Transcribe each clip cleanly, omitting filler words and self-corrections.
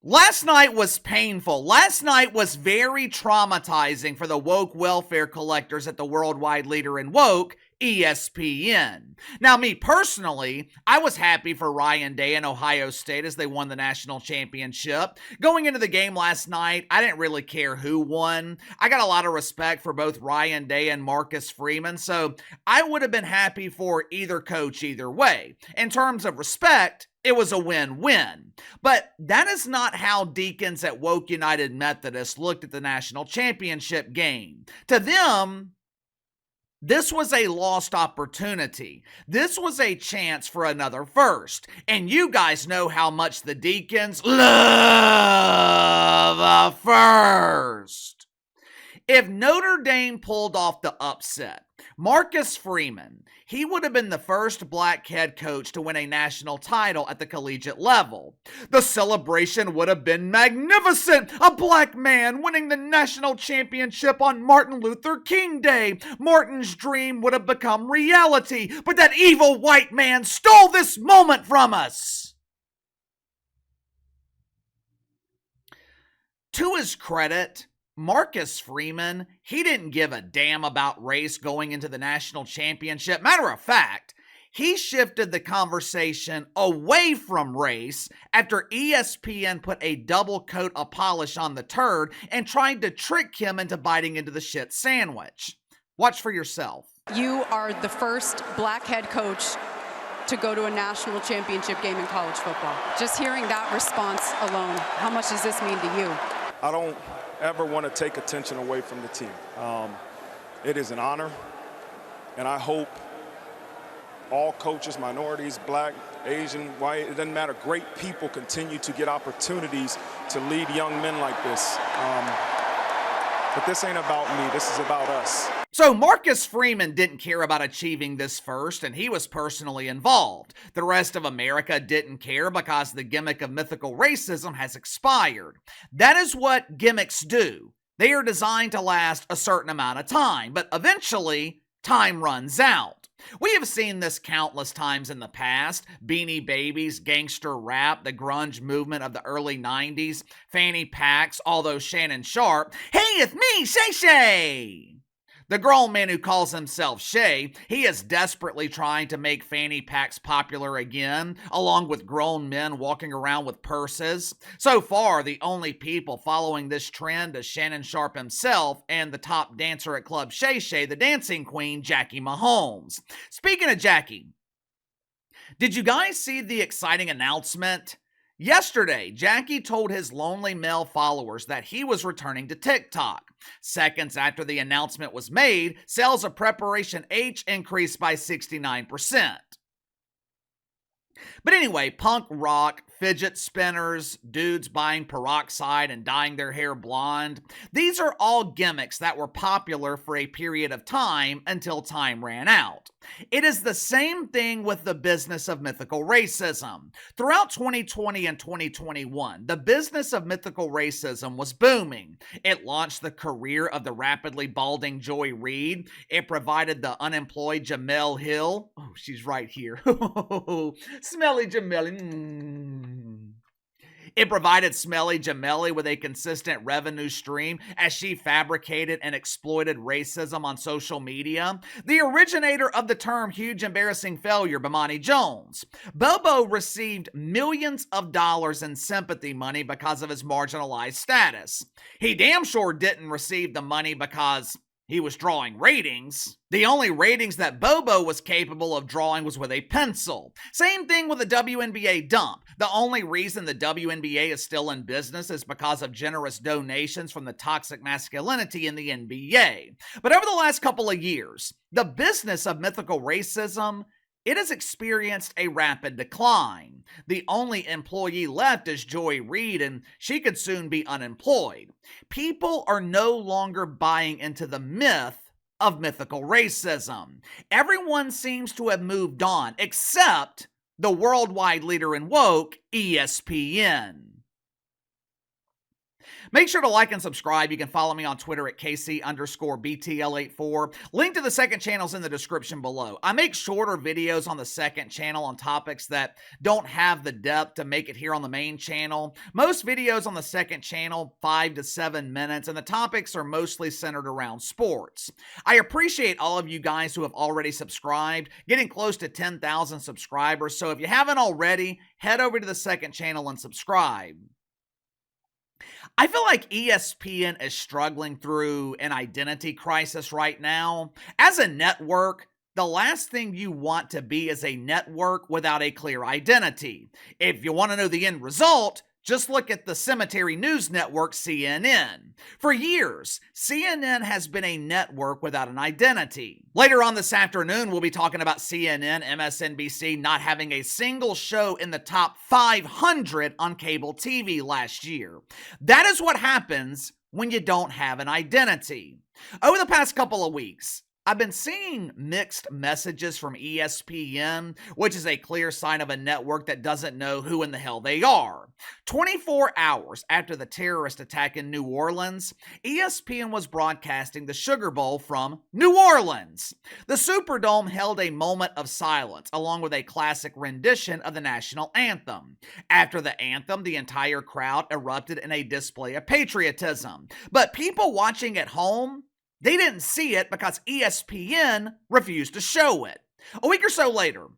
Last night was painful. Last night was very traumatizing for the woke welfare collectors at the worldwide leader in woke, ESPN. Now, me personally, I was happy for Ryan Day and Ohio State as they won the national championship. Going into the game last night, I didn't really care who won. I got a lot of respect for both Ryan Day and Marcus Freeman, so I would have been happy for either coach either way. In terms of respect, it was a win-win. But that is not how deacons at Woke United Methodist looked at the national championship game. To them, this was a lost opportunity. This was a chance for another first. And you guys know how much the deacons love a first. If Notre Dame pulled off the upset, Marcus Freeman, he would have been the first black head coach to win a national title at the collegiate level. The celebration would have been magnificent. A black man winning the national championship on Martin Luther King Day. Martin's dream would have become reality, but that evil white man stole this moment from us. To his credit, Marcus Freeman, he didn't give a damn about race going into the national championship. Matter of fact, he shifted the conversation away from race after ESPN put a double coat of polish on the turd and tried to trick him into biting into the shit sandwich. Watch for yourself. You are the first black head coach to go to a national championship game in college football. Just hearing that response alone, how much does this mean to you? I don't ever want to take attention away from the team. It is an honor, and I hope all coaches, minorities, black, Asian, white, it doesn't matter, great people continue to get opportunities to lead young men like this. But this ain't about me, this is about us. So Marcus Freeman didn't care about achieving this first, and he was personally involved. The rest of America didn't care because the gimmick of mythical racism has expired. That is what gimmicks do. They are designed to last a certain amount of time, but eventually, time runs out. We have seen this countless times in the past. Beanie Babies, gangster rap, the grunge movement of the early 90s, fanny packs, although Shannon Sharpe, hey, it's me, Shay Shay! The grown man who calls himself Shay, he is desperately trying to make fanny packs popular again, along with grown men walking around with purses. So far, the only people following this trend is Shannon Sharpe himself and the top dancer at Club Shay Shay, the dancing queen, Jackie Mahomes. Speaking of Jackie, did you guys see the exciting announcement? Yesterday, Jackie told his lonely male followers that he was returning to TikTok. Seconds after the announcement was made, sales of Preparation H increased by 69%. But anyway, punk rock, fidget spinners, dudes buying peroxide and dyeing their hair blonde, these are all gimmicks that were popular for a period of time until time ran out. It is the same thing with the business of mythical racism. Throughout 2020 and 2021, the business of mythical racism was booming. It launched the career of the rapidly balding Joy Reid. It provided the unemployed Jamel Hill. Oh, she's right here. Smelly Jamel. It provided Smelly Jameli with a consistent revenue stream as she fabricated and exploited racism on social media. The originator of the term huge embarrassing failure, Bomani Jones. Bobo received millions of dollars in sympathy money because of his marginalized status. He damn sure didn't receive the money because he was drawing ratings. The only ratings that Bobo was capable of drawing was with a pencil. Same thing with the WNBA dump. The only reason the WNBA is still in business is because of generous donations from the toxic masculinity in the NBA. But over the last couple of years, the business of mythical racism, it has experienced a rapid decline. The only employee left is Joy Reid, and she could soon be unemployed. People are no longer buying into the myth of mythical racism. Everyone seems to have moved on, except the worldwide leader in woke, ESPN. Make sure to like and subscribe. You can follow me on Twitter at KC_BTL84. Link to the second channel is in the description below. I make shorter videos on the second channel on topics that don't have the depth to make it here on the main channel. Most videos on the second channel, 5 to 7 minutes, and the topics are mostly centered around sports. I appreciate all of you guys who have already subscribed, getting close to 10,000 subscribers. So if you haven't already, head over to the second channel and subscribe. I feel like ESPN is struggling through an identity crisis right now. As a network, the last thing you want to be is a network without a clear identity. If you want to know the end result, just look at the cemetery news network CNN. For years, CNN has been a network without an identity. Later on this afternoon, we'll be talking about CNN, MSNBC not having a single show in the top 500 on cable TV last year. That is what happens when you don't have an identity. Over the past couple of weeks, I've been seeing mixed messages from ESPN, which is a clear sign of a network that doesn't know who in the hell they are. 24 hours after the terrorist attack in New Orleans, ESPN was broadcasting the Sugar Bowl from New Orleans. The Superdome held a moment of silence, along with a classic rendition of the national anthem. After the anthem, the entire crowd erupted in a display of patriotism. But people watching at home, they didn't see it because ESPN refused to show it. A week or so later,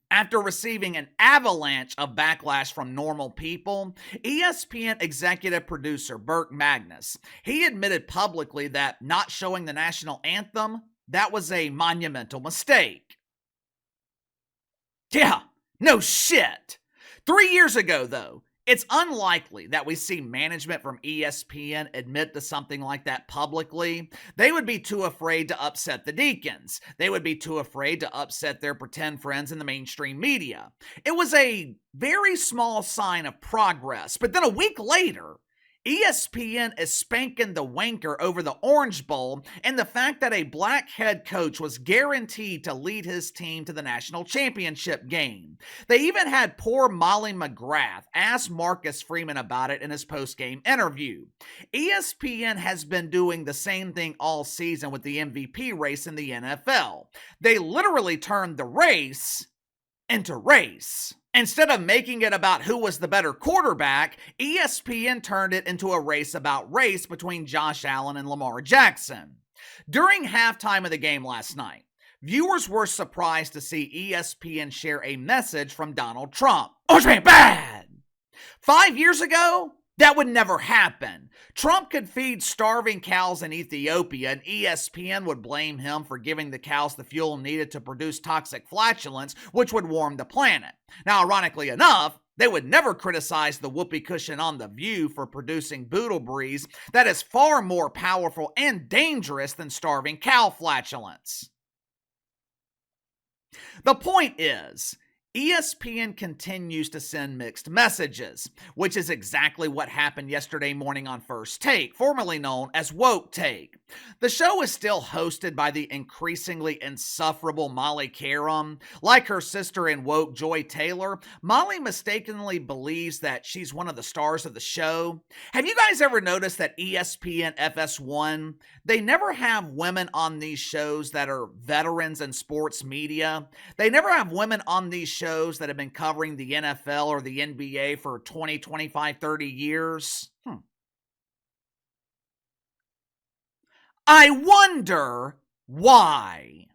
after receiving an avalanche of backlash from normal people, ESPN executive producer Burke Magnus, he admitted publicly that not showing the national anthem, that was a monumental mistake. Yeah, no shit. 3 years ago, though, it's unlikely that we see management from ESPN admit to something like that publicly. They would be too afraid to upset the Deacons. They would be too afraid to upset their pretend friends in the mainstream media. It was a very small sign of progress, but then a week later, ESPN is spanking the wanker over the Orange Bowl and the fact that a black head coach was guaranteed to lead his team to the national championship game. They even had poor Molly McGrath ask Marcus Freeman about it in his post-game interview. ESPN has been doing the same thing all season with the MVP race in the NFL. They literally turned the race into race. Instead of making it about who was the better quarterback, ESPN turned it into a race about race between Josh Allen and Lamar Jackson. During halftime of the game last night, viewers were surprised to see ESPN share a message from Donald Trump. Orange man bad! 5 years ago, that would never happen. Trump could feed starving cows in Ethiopia, and ESPN would blame him for giving the cows the fuel needed to produce toxic flatulence, which would warm the planet. Now, ironically enough, they would never criticize the whoopee cushion on The View for producing boodle breeze that is far more powerful and dangerous than starving cow flatulence. The point is, ESPN continues to send mixed messages, which is exactly what happened yesterday morning on First Take, formerly known as Woke Take. The show is still hosted by the increasingly insufferable Molly Karam. Like her sister in Woke, Joy Taylor, Molly mistakenly believes that she's one of the stars of the show. Have you guys ever noticed that ESPN FS1, they never have women on these shows that are veterans in sports media? They never have women on these shows that have been covering the NFL or the NBA for 20, 25, 30 years. I wonder why.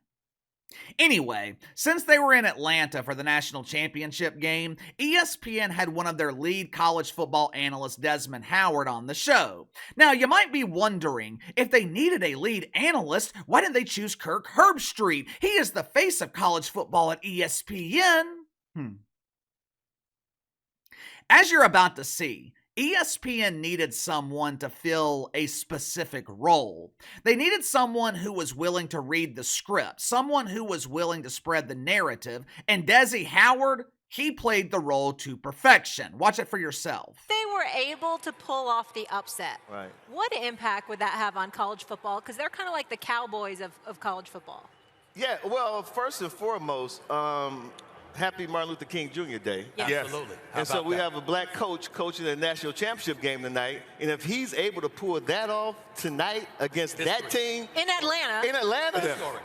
Anyway, since they were in Atlanta for the national championship game, ESPN had one of their lead college football analysts, Desmond Howard, on the show. Now, you might be wondering, if they needed a lead analyst, why didn't they choose Kirk Herbstreit? He is the face of college football at ESPN. As you're about to see, ESPN needed someone to fill a specific role. They needed someone who was willing to read the script, someone who was willing to spread the narrative, and Desi Howard, he played the role to perfection. Watch it for yourself. They were able to pull off the upset. Right. What impact would that have on college football? Because they're kind of like the Cowboys of college football. Yeah, well, first and foremost, Happy Martin Luther King Jr. Day. Yes. Absolutely. How And so about we that? have a black coach coaching the national championship game tonight. And if he's able to pull that off tonight against that team In Atlanta. in Atlanta, Historic.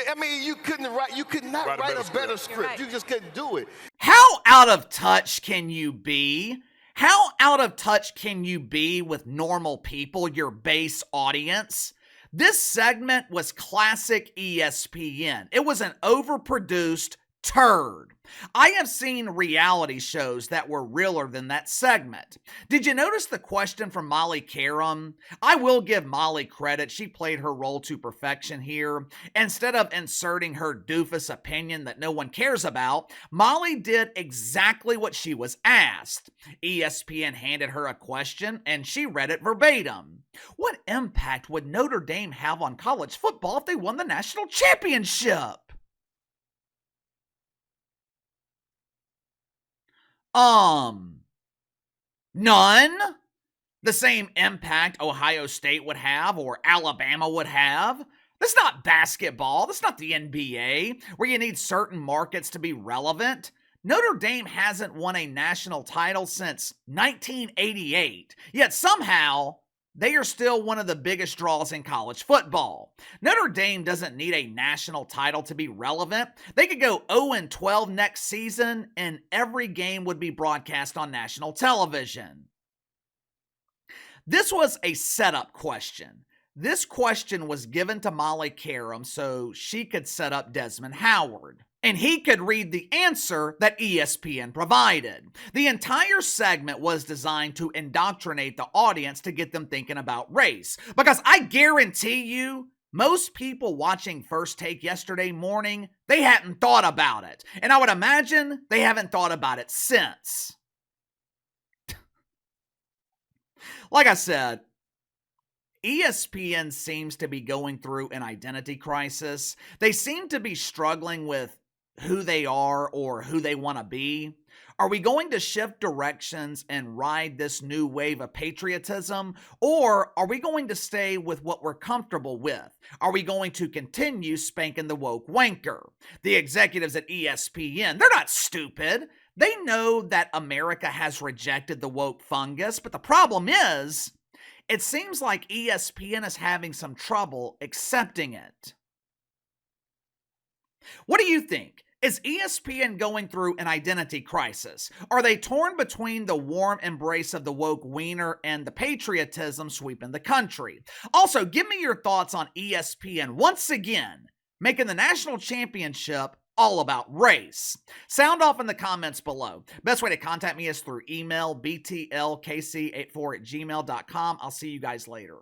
I mean, you could not write a better script. You're right. You just couldn't do it. How out of touch can you be? How out of touch can you be with normal people, your base audience? This segment was classic ESPN. It was an overproduced turd. I have seen reality shows that were realer than that segment. Did you notice the question from Molly Karam? I will give Molly credit. She played her role to perfection here. Instead of inserting her doofus opinion that no one cares about, Molly did exactly what she was asked. ESPN handed her a question and she read it verbatim. What impact would Notre Dame have on college football if they won the national championship? None. The same impact Ohio State would have or Alabama would have. That's not basketball. That's not the NBA, where you need certain markets to be relevant. Notre Dame hasn't won a national title since 1988, yet somehow they are still one of the biggest draws in college football. Notre Dame doesn't need a national title to be relevant. They could go 0-12 next season, and every game would be broadcast on national television. This was a setup question. This question was given to Molly Karam so she could set up Desmond Howard, and he could read the answer that ESPN provided. The entire segment was designed to indoctrinate the audience to get them thinking about race, because I guarantee you, most people watching First Take yesterday morning, they hadn't thought about it, and I would imagine they haven't thought about it since. Like I said, ESPN seems to be going through an identity crisis. They seem to be struggling with who they are or who they want to be. Are we going to shift directions and ride this new wave of patriotism, or are we going to stay with what we're comfortable with? Are we going to continue spanking the woke wanker? The executives at ESPN, they're not stupid. They know that America has rejected the woke fungus, but the problem is, it seems like ESPN is having some trouble accepting it. What do you think? Is ESPN going through an identity crisis? Are they torn between the warm embrace of the woke wiener and the patriotism sweeping the country? Also, give me your thoughts on ESPN once again making the national championship all about race. Sound off in the comments below. Best way to contact me is through email, btlkc84@gmail.com. I'll see you guys later.